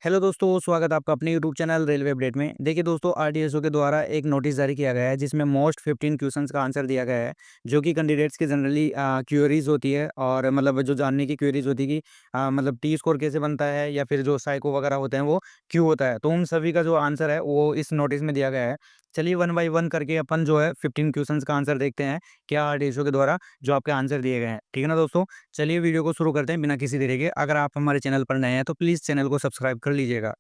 Hello दोस्तों, स्वागत है आपका अपने यूट्यूब चैनल रेलवे अपडेट में। देखिए दोस्तों, आरटीएसओ के द्वारा एक नोटिस जारी किया गया है जिसमें मोस्ट 15 क्वेश्चंस का आंसर दिया गया है, जो कि कैंडिडेट्स की जनरली क्वेरीज होती है और मतलब जो जानने की क्वेरीज होती है कि मतलब टी स्कोर कैसे बनता है या फिर जो साइको वगैरह होते हैं वो क्यों होता है। तो उन सभी का जो आंसर है वो इस नोटिस में दिया गया है। चलिए वन बाई वन करके अपन जो है 15 क्वेश्चंस का आंसर देखते हैं, क्या आरटीएसओ के द्वारा जो आपके आंसर दिए गए हैं। ठीक है ना दोस्तों, चलिए वीडियो को शुरू करते हैं बिना किसी देरी के। अगर आप हमारे चैनल पर नए हैं तो प्लीज़ चैनल को सब्सक्राइब कर लीजिएगा।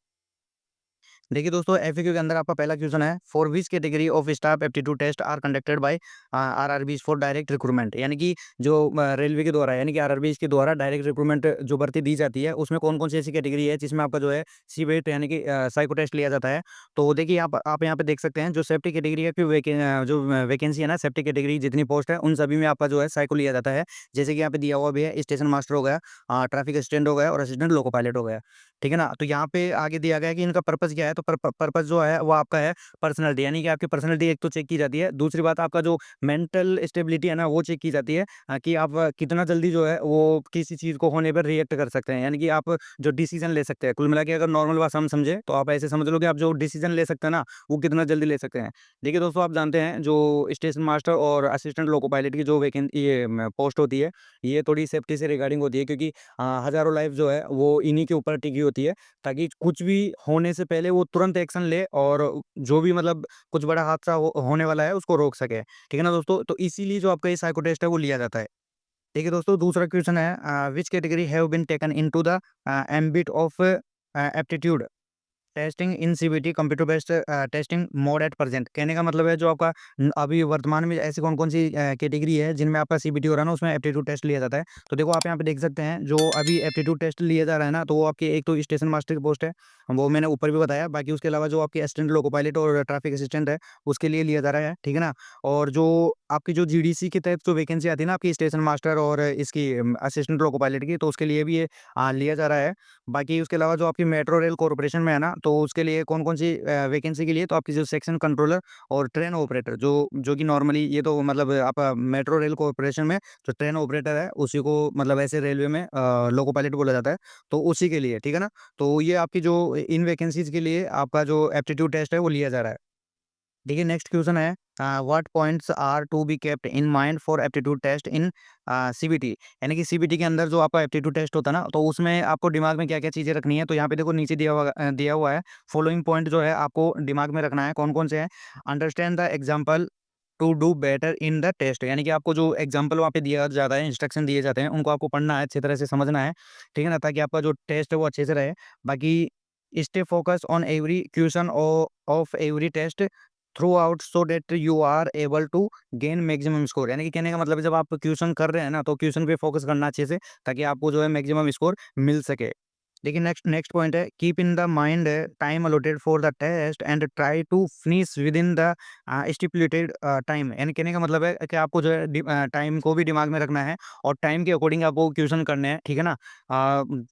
देखिए दोस्तों, एफएक्यू के अंदर आपका पहला क्वेश्चन है, for which category of staff aptitude test are conducted by RRBs for direct recruitment. यानी कि जो रेलवे के द्वारा यानी कि आरआरबीज के द्वारा डायरेक्ट रिक्रूटमेंट जो भर्ती दी जाती है उसमें कौन कौन सी ऐसी कैटेगरी है जिसमें आपका जो है सीबेट यानी कि साइको टेस्ट लिया जाता है। तो देखिए आप यहाँ पे देख सकते हैं जो सेफ्टी कैटेगरी है जो वैकेंसी है ना, सेफ्टी कैटेगरी जितनी पोस्ट है उन सभी में आपका जो है साइको लिया जाता है। जैसे कि यहाँ पे दिया हुआ भी है, स्टेशन मास्टर हो गया, ट्रैफिक असिस्टेंट हो गया और असिस्टेंट लोको पायलट हो गया। ठीक है ना? तो यहाँ पे आगे दिया गया है कि इनका पर्पज़ क्या है, तो पर्पज़ जो है वो आपका है पर्सनैलिटी, यानी कि आपकी पर्सनैलिटी एक तो चेक की जाती है। दूसरी बात आपका जो मेंटल स्टेबिलिटी है ना वो चेक की जाती है, कि आप कितना जल्दी जो है वो किसी चीज़ को होने पर रिएक्ट कर सकते हैं, यानी कि आप जो डिसीज़न ले सकते हैं। कुल मिला के अगर नॉर्मल भाषा में समझे तो आप ऐसे समझ लो कि आप जो डिसीज़न ले सकते हैं ना वो कितना जल्दी ले सकते हैं। देखिए दोस्तों, आप जानते हैं जो स्टेशन मास्टर और असिस्टेंट लोको पायलट की जो पोस्ट होती है, ये थोड़ी सेफ्टी से रिगार्डिंग होती है, क्योंकि हज़ारों लाइफ़ जो है वो इन्हीं के ऊपर टिकी होती है, ताकि कुछ भी होने से पहले वो तुरंत एक्शन ले और जो भी मतलब कुछ बड़ा हादसा होने वाला है उसको रोक सके। ठीक है ना दोस्तों? तो इसीलिए जो आपका ये साइको टेस्ट है वो लिया जाता है। ठीक है दोस्तों, दूसरा क्वेश्चन है, which category have been taken into the ambit of aptitude testing in CBT computer based testing mode at present. कहने का मतलब है जो आपका अभी वर्तमान में ऐसी कौन कौन सी कैटेगरी है जिनमें आपका सीबीटी हो रहा है ना, उसमें एप्टीट्यूड टेस्ट लिया जाता है। तो देखो आप यहाँ पे देख सकते हैं जो अभी एप्टीट्यूड टेस्ट लिया जा रहा है ना, तो वो आपकी एक तो स्टेशन मास्टर की पोस्ट है, वो मैंने ऊपर भी बताया। बाकी उसके अलावा जो आपकी असिस्टेंट लोको पायलट और ट्रैफिक असिस्टेंट है उसके लिए लिया जा रहा है। ठीक है ना? और जो आपकी जो जीडीसी के तहत जो वैकेंसी आती है ना आपकी स्टेशन मास्टर और इसकी असिस्टेंट लोको पायलट की, तो उसके लिए भी ये लिया जा रहा है। बाकी उसके अलावा जो आपकी मेट्रो रेल कॉर्पोरेशन में है ना, तो उसके लिए कौन-कौन सी वैकेंसी के लिए, तो आपकी जो सेक्शन कंट्रोलर और ट्रेन ऑपरेटर, जो कि नॉर्मली ये तो मतलब आप मेट्रो रेल कॉर्पोरेशन में जो ट्रेन ऑपरेटर है उसी को मतलब ऐसे रेलवे में लोको पायलट बोला जाता है, तो उसी के लिए। ठीक है ना? तो ये आपकी जो इन वैकेंसीज़ के लिए आपका जो एप्टीट्यूड टेस्ट है वो लिया जा रहा है। देखिए नेक्स्ट क्वेश्चन है, what points are to be kept in mind for aptitude test in CBT. यानी कि सीबीटी के अंदर जो आपका एप्टीट्यूड टेस्ट होता है ना, तो उसमें आपको दिमाग में क्या-क्या चीज़ें रखनी है। तो यहाँ पे देखो नीचे दिया हुआ है, फॉलोइंग पॉइंट जो है आपको दिमाग में रखना है। कौन-कौन से हैं? Understand the example to do better in the test, यानी कि आपको जो एग्जांपल वहाँ पे दिया जाता है, इंस्ट्रक्शन दिए जाते हैं, उनको आपको पढ़ना है, अच्छी तरह से समझना है। ठीक है ना? ताकि आपका जो टेस्ट है वो अच्छे से रहे। बाकी stay focus on every question of every test throughout so that you are able to gain maximum score. यानी कि कहने का मतलब है जब आप क्वेश्चन कर रहे हैं ना, तो क्वेश्चन पे फोकस करना अच्छे से, ताकि आपको जो है मैक्सिमम स्कोर मिल सके। देखिए नेक्स्ट नेक्स्ट पॉइंट है, keep in the mind time allotted for the test and try to finish within the stipulated time. यानी कहने का मतलब है कि आपको जो है टाइम को भी दिमाग में रखना है और टाइम के अकॉर्डिंग आपको क्वेश्चन करने हैं। ठीक है ना?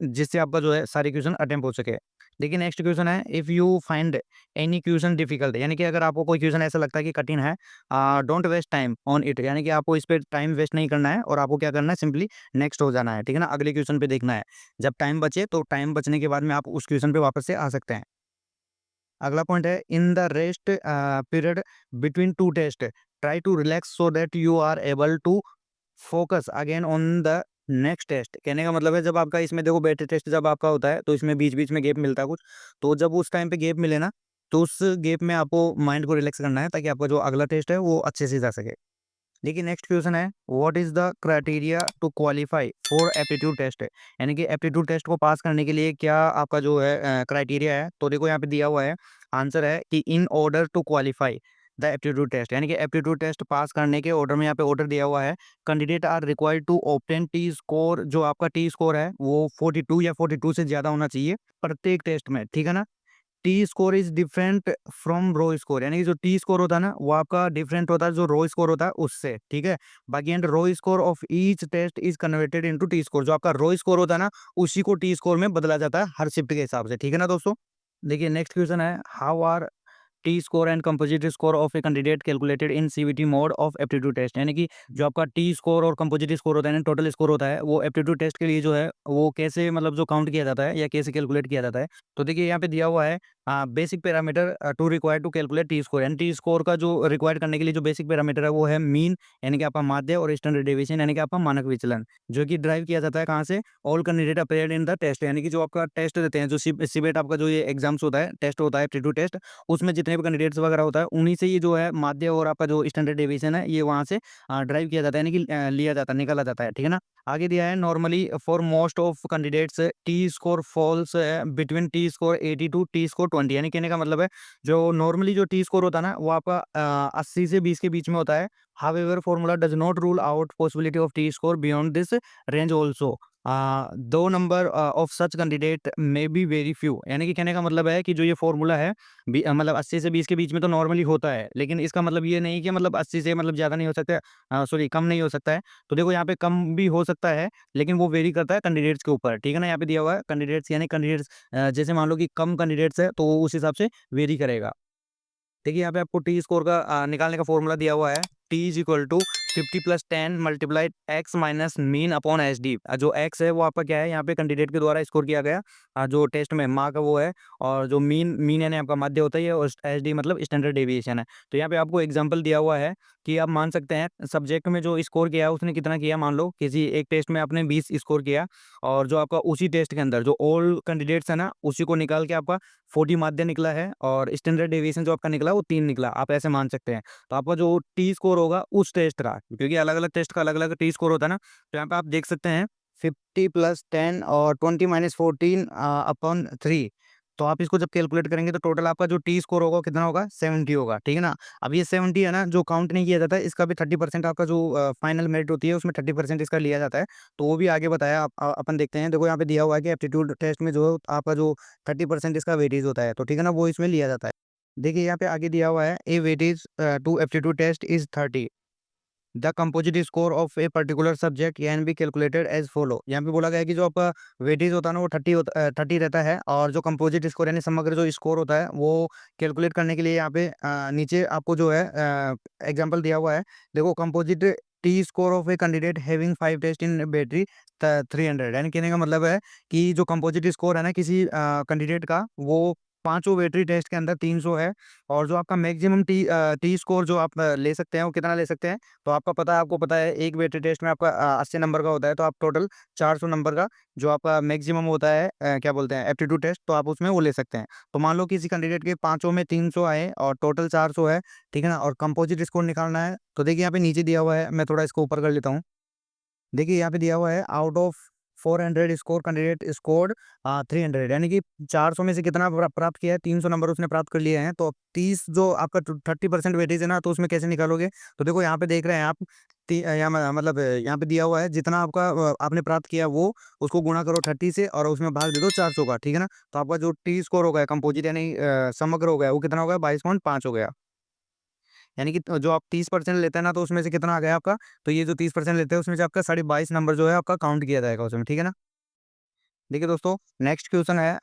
जिससे आपका जो है सारे क्वेश्चन अटेम्प्ट हो सके। देखिए नेक्स्ट क्वेश्चन है, if you find any question difficult, यानी कि अगर आपको कोई क्वेश्चन ऐसा लगता है कि कठिन है, don't waste time on it, यानी कि आपको इस पे टाइम वेस्ट नहीं करना है और आपको क्या करना है, सिंपली नेक्स्ट हो जाना है। ठीक है ना? अगले क्वेश्चन पे देखना है। जब टाइम बचे तो टाइम बचने के बाद में आप उस क्वेश्चन पे वापस से आ सकते हैं। अगला पॉइंट है, in the rest period between two test try to relax so that you are able to focus again on the next test. कहने का मतलब है जब आपका इसमें देखो बैटरी टेस्ट जब आपका होता है तो इसमें बीच-बीच में गैप मिलता है कुछ। तो जब उस टाइम पे गैप मिले ना, तो उस गैप में आपको माइंड को रिलैक्स करना है, ताकि आपका जो अगला टेस्ट है वो अच्छे से जा सके। देखिए नेक्स्ट क्वेश्चन है, what is the criteria to qualify for aptitude test? यानी कि एप्टीट्यूड टेस्ट को पास करने के लिए क्या आपका जो है क्राइटेरिया है? तो देखो यहाँ पे दिया हुआ है, आंसर है कि in order to qualify the aptitude test, यानी कि एप्टीट्यूड टेस्ट पास करने के ऑर्डर में यहाँ पे ऑर्डर दिया हुआ है। Candidate are required to obtain T score, जो आपका टी स्कोर है वो 42 या 42 से ज़्यादा होना चाहिए प्रत्येक टेस्ट में। ठीक है ना? T score is different from raw score, यानी कि जो टी स्कोर होता है ना, वो आपका डिफरेंट होता है जो रो स्कोर होता है उससे। ठीक है? बाकी and raw score of each test is converted into T score, जो आपका रो स्कोर होता है ना, उसी को टी स्कोर में बदला जाता है हर शिफ्ट के हिसाब से। ठीक है ना दोस्तों? देखिए नेक्स्ट क्वेश्चन है, how are T score and composite score of a candidate calculated in CVT mode of aptitude test, यानी कि जो आपका टी स्कोर और कंपोजिट स्कोर होता है ना, टोटल स्कोर होता है, वो एप्टीट्यूड टेस्ट के लिए जो है वो कैसे मतलब जो काउंट किया जाता है या कैसे कैलकुलेट किया जाता है। तो देखिए यहाँ पे दिया हुआ है basic parameter to required to calculate T score, यानी टी स्कोर का जो रिक्वायर्ड करने के लिए जो बेसिक पैरामीटर है वो है मीन, यानी कि आपका माध्य, और स्टैंडर्ड डेविएशन यानी कि आपका मानक विचलन, जो कि ड्राइव किया जाता है कहाँ से, all candidate appeared in the test, यानी कि जो आपका टेस्ट देते हैं, जो सीबेट आपका जो ये एग्जाम्स होता है, टेस्ट होता है एप्टीट्यूड टेस्ट, उसमें जितने भी कैंडिडेट्स वगैरह होता है उन्हीं से ये जो है माध्य और आपका जो स्टैंडर्ड डेविएशन है ये वहाँ से ड्राइव किया जाता है, यानी कि लिया जाता है, निकाला जाता है, ठीक है ना। आगे दिया है normally for most of candidates T score falls between T score 80 to T score 20, यानी कहने का मतलब है जो नॉर्मली जो टी स्कोर होता है ना वो आपका 80 से 20 के बीच में होता है। However formula does not rule out possibility of T score beyond this range also, though number of such candidate may be very few, यानी कि कहने का मतलब है कि जो ये फॉर्मूला है मतलब 80 से 20 के बीच में तो नॉर्मली होता है, लेकिन इसका मतलब ये नहीं कि मतलब 80 से मतलब ज़्यादा नहीं हो सकता है, सॉरी कम नहीं हो सकता है। तो देखो यहाँ पे कम भी हो सकता है, लेकिन वो वेरी करता है कैंडिडेट्स के ऊपर, ठीक है ना। यहाँ पे दिया हुआ है कैंडिडेट्स, यानी कैंडिडेट्स जैसे मान लो कि कम कैंडिडेट्स है तो वो उस हिसाब से वेरी करेगा। देखिए यहाँ पे आपको टी स्कोर का निकालने का फॉर्मूला दिया हुआ है, T is equal to 50 plus 10 multiplied x minus mean upon H D. जो एक्स है वो आपका क्या है, यहाँ पे कैंडिडेट के द्वारा स्कोर किया गया जो टेस्ट में मार्क है वो है, और जो मीन मीन यानी आपका माध्य होता है, और एच डी मतलब स्टैंडर्ड डेविएशन है। तो यहाँ पे आपको एग्जाम्पल दिया हुआ है कि आप मान सकते हैं सब्जेक्ट में जो स्कोर किया है उसने कितना किया, मान लो किसी एक टेस्ट में आपने 20 स्कोर किया, और जो आपका उसी टेस्ट के अंदर जो ऑल कैंडिडेट्स है ना उसी को निकाल के आपका 40 माध्य निकला है, और स्टैंडर्ड डेविएशन जो आपका निकला वो 3 निकला, आप ऐसे मान सकते हैं। तो आपका जो टी स्कोर होगा उस टेस्ट का, क्योंकि अलग-अलग टेस्ट का अलग-अलग टी स्कोर होता है ना, तो यहाँ पे आप देख सकते हैं 50 प्लस 10 और 20 माइनस 14 अपॉन 3। तो आप इसको जब कैलकुलेट करेंगे तो टोटल आपका जो टी स्कोर होगा कितना होगा, 70 होगा, ठीक है ना। अब ये 70 है ना जो काउंट नहीं किया जाता है, इसका भी 30% आपका जो फाइनल मेरिट होती है उसमें 30% इसका लिया जाता है। तो वो भी आगे बताया अपन देखते हैं। देखो यहाँ पे दिया हुआ है कि एप्टीट्यूड टेस्ट में जो आपका जो 30% इसका वेटेज होता है, तो ठीक है ना, वो इसमें लिया जाता है। देखिए यहाँ पे आगे दिया हुआ है a weightage to aptitude test is 30, the composite score of a particular subject can be calculated as follow. यहाँ पे बोला गया है कि जो आपका वेटेज होता है ना वो 30 रहता है, और जो कंपोजिट स्कोर यानी समग्र जो स्कोर होता है वो कैलकुलेट करने के लिए यहाँ पे नीचे आपको जो है एग्जांपल दिया हुआ है। देखो composite T score of a candidate having 5 test in battery 300, यानी कहने का मतलब है कि जो कंपोजिट स्कोर है ना किसी कैंडिडेट का वो पांचों बैटरी टेस्ट के अंदर 300 है, और जो आपका मैक्सिमम टी स्कोर जो आप ले सकते हैं वो कितना ले सकते हैं। तो आपका पता है, आपको पता है एक बैटरी टेस्ट में आपका 80 नंबर का होता है, तो आप टोटल 400 नंबर का जो आपका मैक्सिमम होता है क्या बोलते हैं एप्टीट्यूड टेस्ट, तो आप उसमें वो ले सकते हैं। तो मान लो किसी कैंडिडेट के पांचों में 300 आए और टोटल 400 है, ठीक है ना, और कंपोजिट स्कोर निकालना है। तो देखिए यहाँ पे नीचे दिया हुआ है, मैं थोड़ा इसको ऊपर कर लेता हूँ। देखिए यहाँ पे दिया हुआ है out of 400 score candidate scored 300, यानी कि 400 में से कितना प्राप्त किया है, 300 नंबर उसने प्राप्त कर लिए हैं। तो अब 30 जो आपका 30% वेटेज है ना, तो उसमें कैसे निकालोगे। तो देखो यहाँ पे देख रहे हैं आप यहाँ मतलब यहाँ पे दिया हुआ है जितना आपका आपने प्राप्त किया वो उसको गुणा करो 30 से और उसमें भाग दे दो 400 का, ठीक है ना। तो आपका जो टी स्कोर हो गया कंपोजिट यानी समग्र हो गया वो कितना हो गया, 22.5 हो गया। यानी कि जो आप 30% लेते हैं ना तो उसमें से कितना आ गया आपका, तो ये जो 30% लेते हैं उसमें से आपका 22.5 नंबर जो है आपका काउंट किया जाएगा उसमें, ठीक है ना। देखिए दोस्तों, नेक्स्ट क्वेश्चन है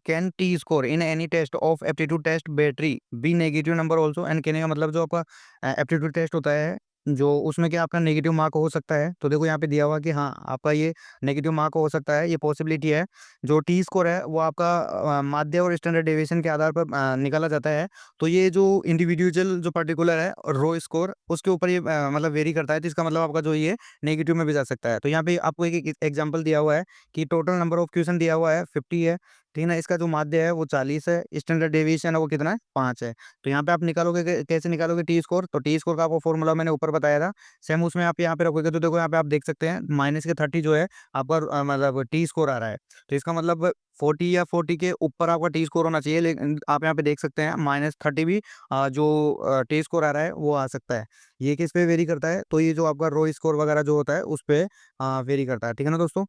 can T score in any test of aptitude test battery be negative number also, and कहने का मतलब जो आपका एप्टीट्यूड टेस्ट होता है जो उसमें क्या आपका नेगेटिव मार्क हो सकता है। तो देखो यहाँ पे दिया हुआ कि हाँ आपका ये नेगेटिव मार्क हो सकता है, ये पॉसिबिलिटी है। जो टी स्कोर है वो आपका माध्य और स्टैंडर्ड डेविएशन के आधार पर निकाला जाता है। तो ये जो इंडिविजुअल जो पर्टिकुलर है रो स्कोर उसके ऊपर ये मतलब वेरी करता है, तो इसका मतलब आपका जो ये नेगेटिव में भी जा सकता है। तो यहाँ पे आपको एक एग्जाम्पल दिया हुआ है कि टोटल नंबर ऑफ क्वेश्चन दिया हुआ है 50 है, ठीक है ना। इसका जो माध्य है वो 40 है, स्टैंडर्ड डेविएशन है वो कितना है 5 है। तो यहाँ पे आप निकालोगे कैसे निकालोगे टी स्कोर, तो टी स्कोर का आपको फॉर्मूला मैंने ऊपर बताया था, सेम उसमें आप यहाँ पे रखोगे। तो देखो यहाँ पे आप देख सकते हैं माइनस के 30 जो है आपका मतलब टी स्कोर आ रहा है। तो इसका मतलब 40 या 40 के ऊपर आपका टी स्कोर होना चाहिए, लेकिन आप यहाँ पे देख सकते हैं -30 भी जो टी स्कोर आ रहा है वो आ सकता है। ये किस पे वेरी करता है, तो ये जो आपका रो स्कोर वगैरह जो होता है उस पे वेरी करता है, ठीक है ना दोस्तों।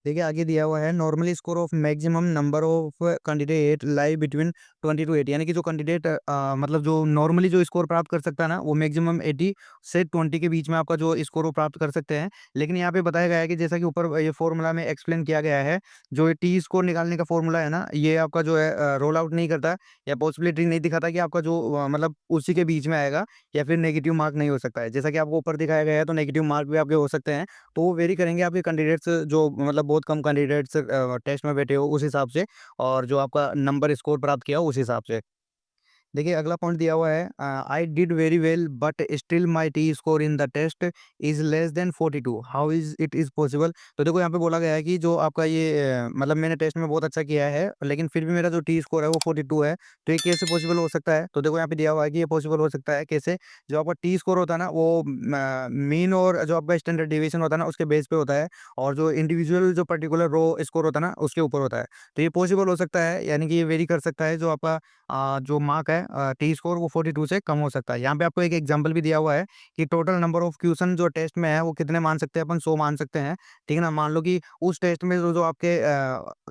देखिए आगे दिया हुआ है normally score of maximum number of candidate lie between 20 to 80, यानी कि जो कैंडिडेट मतलब जो नॉर्मली जो स्कोर प्राप्त कर सकता है ना वो मैक्सिमम 80 से 20 के बीच में आपका जो स्कोर वो प्राप्त कर सकते हैं। लेकिन यहाँ पे बताया गया है कि जैसा कि ऊपर ये फॉर्मूला में एक्सप्लेन किया गया है, जो ये टी स्कोर निकालने का फॉर्मूला है ना, ये आपका जो है रोल आउट नहीं करता या पॉसिबिलिटी नहीं दिखाता कि आपका जो मतलब उसी के बीच में आएगा या फिर नेगेटिव मार्क नहीं हो सकता है। जैसा कि आपको ऊपर दिखाया गया है तो नेगेटिव मार्क भी आपके हो सकते हैं, तो वो वेरी करेंगे आपके कैंडिडेट्स जो मतलब बहुत कम कैंडिडेट्स टेस्ट में बैठे हो उस हिसाब से, और जो आपका नंबर स्कोर प्राप्त किया हो उस हिसाब से। देखिए अगला पॉइंट दिया हुआ है I did very well but still my T score in the test is less than 42, how is it is possible. तो देखो यहाँ पे बोला गया है कि जो आपका ये मतलब मैंने टेस्ट में बहुत अच्छा किया है लेकिन फिर भी मेरा जो टी स्कोर है वो 42 है, तो ये कैसे पॉसिबल हो सकता है। तो देखो यहाँ पे दिया हुआ है कि ये पॉसिबल हो सकता है कैसे। जो आपका टी स्कोर होता है ना वो मीन और जो आपका स्टैंडर्ड डिविएशन होता है ना उसके बेस पे होता है, और जो इंडिविजुअल जो पर्टिकुलर रो स्कोर होता है ना उसके ऊपर होता है। तो ये पॉसिबल हो सकता है, यानी कि ये वेरी कर सकता है। जो आपका जो मार्क है टी स्कोर वो 42 से कम हो सकता है। यहाँ पे आपको एक एग्जांपल भी दिया हुआ है कि टोटल नंबर ऑफ क्वेश्चन जो टेस्ट में है वो कितने मान सकते हैं अपन, 100 मान सकते हैं। ठीक है ना, मान लो कि उस टेस्ट में जो जो आपके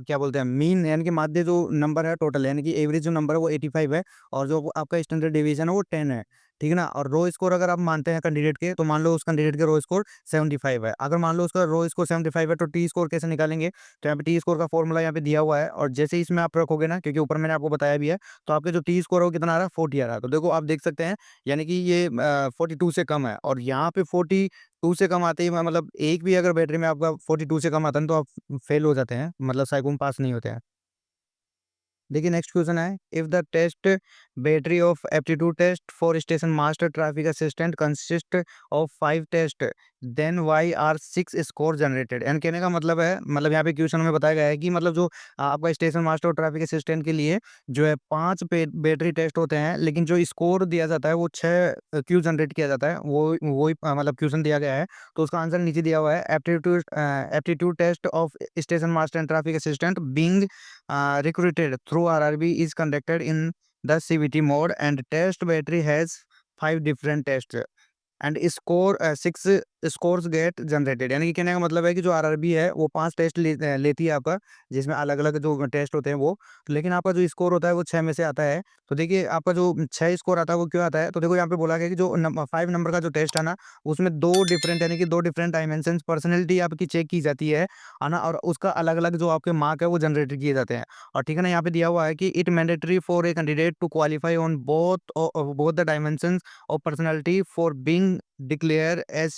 क्या बोलते हैं मीन यानी कि माध्य जो नंबर है टोटल यानी कि एवरेज जो नंबर है वो 85 है, और जो आपका स्टैंडर्ड डेविएशन है वो 10 है। ठीक है ना, और रो स्कोर अगर आप मानते हैं कैंडिडेट के, तो मान लो उस कैंडिडेट के रो स्कोर 75 है। अगर मान लो उसका रो स्कोर 75 है तो टी स्कोर कैसे निकालेंगे। तो यहाँ पे टी स्कोर का फॉर्मूला यहाँ पे दिया हुआ है, और जैसे ही इसमें आप रखोगे ना, क्योंकि ऊपर मैंने आपको बताया भी है, तो आपके जो टी स्कोर है वो कितना आ रहा है 40 आ रहा है। तो देखो आप देख सकते हैं, यानी कि ये 42 से कम है, और यहाँ पे 42 से कम आते ही मतलब एक भी अगर बैटरी में आपका 42 से कम आता है तो आप फेल हो जाते हैं, मतलब साइको में पास नहीं होते हैं। देखिए नेक्स्ट क्वेश्चन है, if the test battery of aptitude test for station master traffic assistant consist of 5 test then why are 6 score generated. And कहने का मतलब है, मतलब यहाँ पे क्वेश्चन में बताया गया है कि मतलब जो आपका स्टेशन मास्टर और ट्रैफिक असिस्टेंट के लिए जो है 5 बैटरी टेस्ट होते हैं, लेकिन जो स्कोर दिया जाता है वो 6 क्यों जनरेट किया जाता है, वो वही मतलब क्वेश्चन दिया गया है। तो उसका आंसर नीचे दिया हुआ है, aptitude test of station master and traffic assistant being recruited through RRB is conducted in the CVT mode, and test battery has 5 different tests and score 6 scores get generated. यानी कि कहने का मतलब है कि जो आरआरबी है वो 5 टेस्ट लेती है आपका, जिसमें अलग अलग जो टेस्ट होते हैं वो, तो लेकिन आपका जो स्कोर होता है वो 6 में से आता है। तो देखिए आपका जो 6 स्कोर आता है वो क्यों आता है, तो देखो यहाँ पे बोला गया कि जो 5 नंबर का जो टेस्ट है ना, उसमें दो डिफरेंट यानी कि दो डिफरेंट डायमेंशन पर्सनैलिटी आपकी चेक की जाती है ना, और उसका अलग अलग जो आपके मार्क है वो जनरेट किए जाते हैं। और ठीक है ना, यहाँ पे दिया हुआ है कि it mandatory for a candidate to qualify on both the dimension of personality for being declared as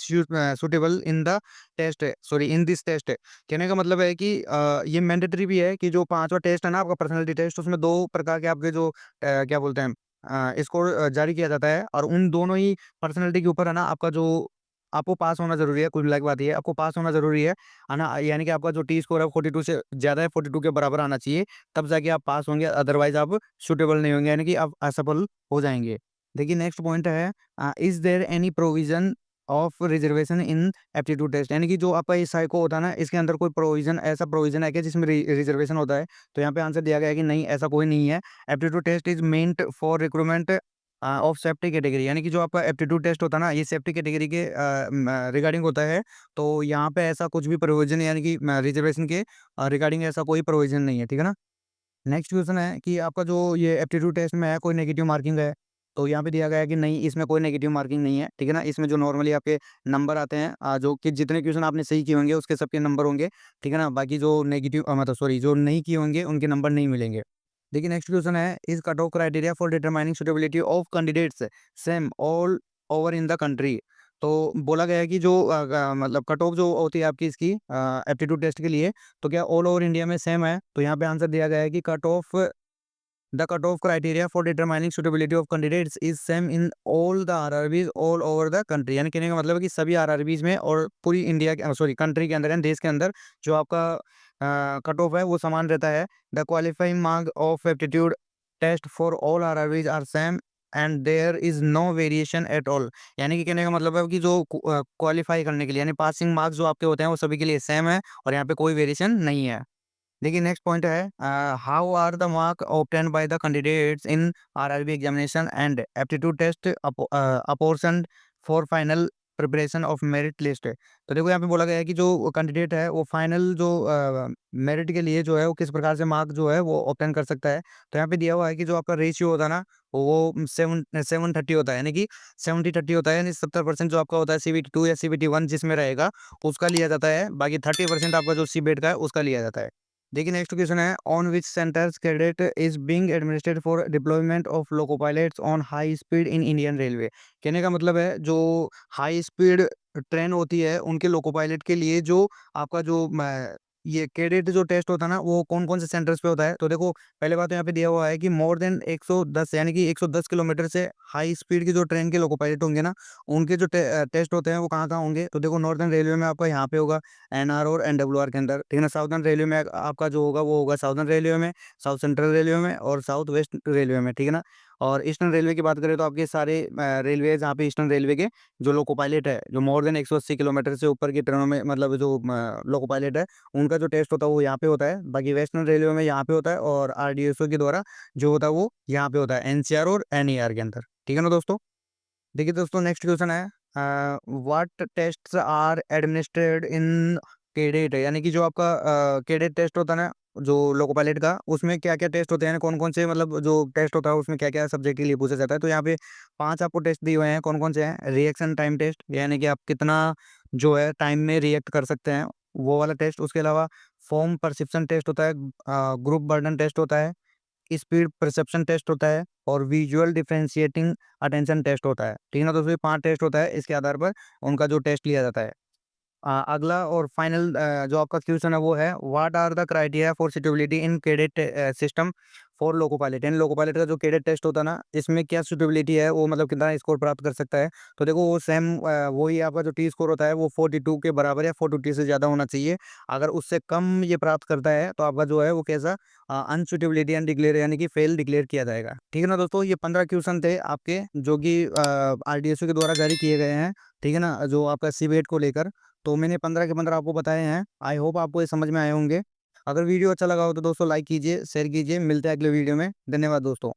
suitable in the test, sorry in this test. कहने का मतलब है कि ये मैंडेटरी भी है कि जो पांचवा टेस्ट है ना आपका पर्सनालिटी टेस्ट, उसमें दो प्रकार के आपके जो क्या बोलते हैं स्कोर जारी किया जाता है, और उन दोनों ही पर्सनालिटी के ऊपर है ना आपका जो आपको पास होना जरूरी है। कुछ अलग बात ये है, आपको पास होना जरूरी है ना, यानी कि आपका जो टी स्कोर है 42 से ज्यादा है, 42 के बराबर आना चाहिए, तब जाके आप पास होंगे, अदरवाइज आप सुटेबल नहीं होंगे, यानी कि आप असफल हो जाएंगे। देखिए नेक्स्ट पॉइंट है, is there any provision of reservation in aptitude test. यानी कि जो आपका ये साइको होता है ना, इसके अंदर कोई प्रोविजन, ऐसा प्रोविजन है क्या जिसमें रिजर्वेशन होता है। तो यहाँ पे आंसर दिया गया है कि नहीं, ऐसा कोई नहीं है। Aptitude test is meant for recruitment of safety category. यानी कि जो आपका एप्टीट्यूड टेस्ट होता है ना, ये सेफ्टी कैटेगरी के रिगार्डिंग होता है। तो यहाँ पे ऐसा कुछ भी प्रोविजन यानी कि रिजर्वेशन के रिगार्डिंग ऐसा कोई प्रोविजन नहीं है। ठीक है ना। नेक्स्ट क्वेश्चन है कि आपका जो ये एप्टीट्यूड टेस्ट में है कोई नेगेटिव मार्किंग है। तो यहाँ पे दिया गया है कि नहीं, इसमें कोई नेगेटिव मार्किंग नहीं है। ठीक है ना, इसमें जो नॉर्मली आपके नंबर आते हैं जो कि जितने क्वेश्चन आपने सही किए होंगे उसके सबके नंबर होंगे। ठीक है ना, बाकी जो नेगेटिव मतलब सॉरी जो नहीं किए होंगे उनके नंबर नहीं मिलेंगे। देखिए नेक्स्ट क्वेश्चन है, is cut off criteria for determining suitability of candidates same all over in the country. तो बोला गया है कि जो मतलब कट ऑफ जो होती है आपकी इसकी एप्टीट्यूड टेस्ट के लिए, तो क्या ऑल ओवर इंडिया में सेम है। तो यहाँ पे आंसर दिया गया है कि cut off the cut off criteria for determining suitability of candidates is same in all the RRBs all over the country. यानी कहने का मतलब है कि सभी आरआरबीज में और पूरी इंडिया के सॉरी कंट्री के अंदर यानी देश के अंदर जो आपका कट ऑफ है वो समान रहता है। The qualifying mark of aptitude test for all RRBs are same and there is no variation at all. यानी कि कहने का मतलब है कि जो क्वालिफाई करने के लिए यानी पासिंग मार्क्स जो आपके होते हैं वो सभी के लिए सेम है, और यहाँ पे कोई वेरिएशन नहीं है। देखिए नेक्स्ट पॉइंट है, how are the mark obtained by the candidates in RRB examination and aptitude test apportioned for final preparation of merit list है। तो देखो यहाँ पे बोला गया है कि जो कैंडिडेट है वो फाइनल जो मेरिट के लिए जो है वो किस प्रकार से मार्क जो है वो ऑब्टेन कर सकता है। तो यहाँ पे दिया हुआ है कि जो आपका रेशियो होता है ना वो 7:30 होता है, यानी कि 70:30 होता है, यानी 70% जो आपका होता है CBT 2 या CBT 1 जिसमें रहेगा उसका लिया जाता है, बाकी 30% आपका जो CBET का है उसका लिया जाता है। देखिए नेक्स्ट क्वेश्चन है, on which centres credit is being administrated for deployment of loco pilots on high speed in Indian railway. कहने का मतलब है जो हाई स्पीड ट्रेन होती है उनके लोको पायलट के लिए जो आपका जो ये कैडेट जो टेस्ट होता है ना वो कौन कौन से सेंटर्स पे होता है। तो देखो पहले बात तो यहाँ पे दिया हुआ है कि मोर देन 110 यानी कि 110 किलोमीटर से हाई स्पीड की जो ट्रेन के लोको पायलट होंगे ना उनके जो टेस्ट होते हैं वो कहाँ कहाँ होंगे। तो देखो नॉर्दर्न रेलवे में आपका यहाँ पे होगा NR और NWR के अंदर, ठीक है ना। साउदर्न रेलवे में आपका जो होगा वो होगा साउदर्न रेलवे में, साउथ सेंट्रल रेलवे में और साउथ वेस्ट रेलवे में, ठीक है ना। और ईस्टर्न रेलवे की बात करें तो आपके सारे रेलवे जहाँ पे ईस्टर्न रेलवे के जो लोको पायलट है जो मोर देन 180 किलोमीटर से ऊपर की ट्रेनों में मतलब जो लोको पायलट है उनका जो टेस्ट होता है वो यहाँ पे होता है। बाकी वेस्टर्न रेलवे में यहाँ पे होता है और RDSO के द्वारा जो होता है वो यहाँ पे होता है NCR और NER के अंदर, ठीक है ना दोस्तों। देखिए दोस्तों नेक्स्ट क्वेश्चन है, what tests are administered in cadet, यानी कि जो आपका कैडेट टेस्ट होता है ना जो लोको पायलट का उसमें क्या क्या टेस्ट होते हैं, कौन कौन से मतलब जो टेस्ट होता है उसमें क्या क्या सब्जेक्ट के लिए पूछा जाता है। तो यहाँ पे 5 आपको टेस्ट दिए हुए हैं, कौन कौन से हैं। रिएक्शन टाइम टेस्ट, यानी कि आप कितना जो है टाइम में रिएक्ट कर सकते हैं वो वाला टेस्ट। उसके अलावा फॉर्म परसेप्शन टेस्ट होता है, ग्रुप बर्डन टेस्ट होता है, स्पीड परसेप्शन टेस्ट होता है और विजुअल डिफरेंशिएटिंग अटेंशन टेस्ट होता है, ठीक है ना। तो उसमें 5 टेस्ट होता है, इसके आधार पर उनका जो टेस्ट लिया जाता है। अगला और फाइनल जो आपका क्वेश्चन है वो है, what are the criteria for suitability in cadet system for loco pilot. यानी लोको पायलट का जो कैडेट टेस्ट होता है ना इसमें क्या सुटेबिलिटी है वो मतलब कितना स्कोर प्राप्त कर सकता है। तो देखो वो सेम वही आपका जो टी स्कोर होता है वो 42 के बराबर या 42 से ज़्यादा होना चाहिए। अगर उससे कम ये प्राप्त करता है तो आपका जो है वो कैसा अनसुटेबिलिटी अनडिक्लेयर यानी कि फेल डिक्लेयर किया जाएगा, ठीक है ना दोस्तों। ये 15 क्वेश्चन थे आपके जो कि RDSO के द्वारा जारी किए गए हैं, ठीक है ना, जो आपका CBET को लेकर। तो मैंने 15 के 15 आपको बताए हैं। आई होप आपको ये समझ में आए होंगे। अगर वीडियो अच्छा लगा हो तो दोस्तों लाइक कीजिए, शेयर कीजिए। मिलते हैं अगले वीडियो में। धन्यवाद दोस्तों।